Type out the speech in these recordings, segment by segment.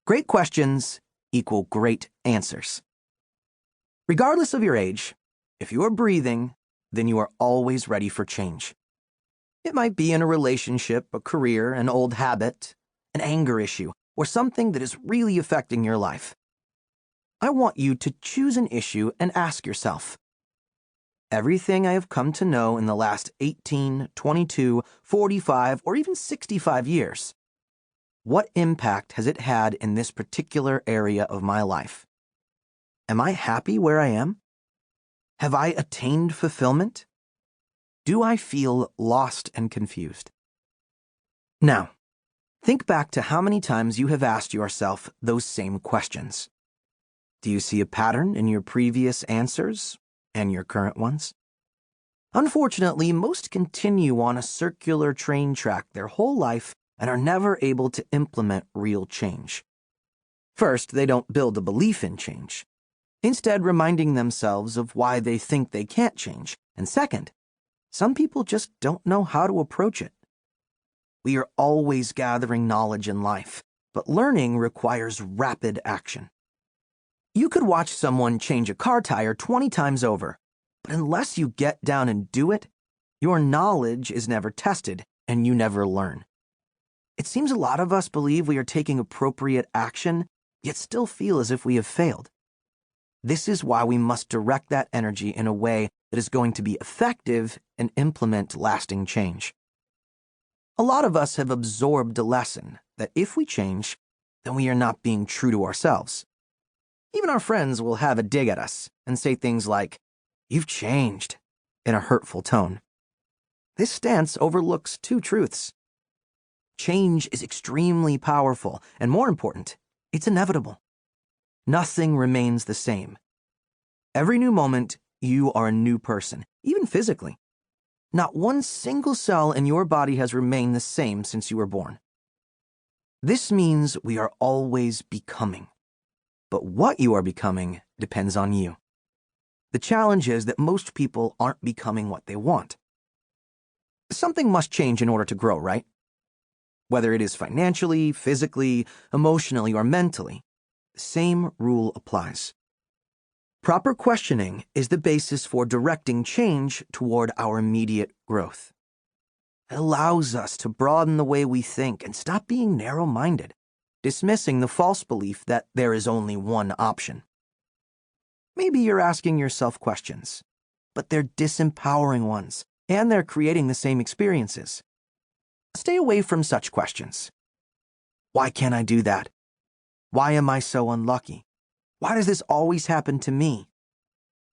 Great questions equal great answers. Regardless of your age, if you are breathing, then you are always ready for change. It might be in a relationship, a career, an old habit, an anger issue, or something that is really affecting your life. I want you to choose an issue and ask yourself, everything I have come to know in the last 18, 22, 45, or even 65 years, what impact has it had in this particular area of my life? Am I happy where I am? Have I attained fulfillment? Do I feel lost and confused? Now, think back to how many times you have asked yourself those same questions. Do you see a pattern in your previous answers and your current ones? Unfortunately, most continue on a circular train track their whole life and are never able to implement real change. First, they don't build a belief in change, instead reminding themselves of why they think they can't change. And second, some people just don't know how to approach it. We are always gathering knowledge in life, but learning requires rapid action. You could watch someone change a car tire 20 times over, but unless you get down and do it, your knowledge is never tested and you never learn. It seems a lot of us believe we are taking appropriate action, yet still feel as if we have failed. This is why we must direct that energy in a way that is going to be effective and implement lasting change. A lot of us have absorbed a lesson that if we change, then we are not being true to ourselves. Even our friends will have a dig at us and say things like, "You've changed," in a hurtful tone. This stance overlooks two truths. Change is extremely powerful, and more important, it's inevitable. Nothing remains the same. Every new moment, you are a new person, even physically. Not one single cell in your body has remained the same since you were born. This means we are always becoming. But what you are becoming depends on you. The challenge is that most people aren't becoming what they want. Something must change in order to grow, right? Whether it is financially, physically, emotionally, or mentally, the same rule applies. Proper questioning is the basis for directing change toward our immediate growth. It allows us to broaden the way we think and stop being narrow-minded, dismissing the false belief that there is only one option. Maybe you're asking yourself questions, but they're disempowering ones, and they're creating the same experiences. Stay away from such questions. Why can't I do that? Why am I so unlucky? Why does this always happen to me?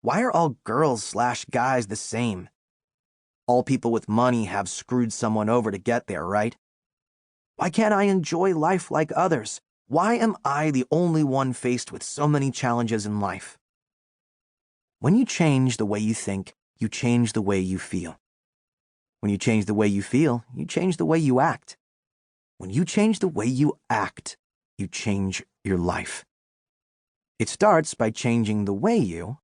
Why are all girls/guys the same? All people with money have screwed someone over to get there, right? Why can't I enjoy life like others? Why am I the only one faced with so many challenges in life? When you change the way you think, you change the way you feel. When you change the way you feel, you change the way you act. When you change the way you act, you change your life. It starts by changing the way you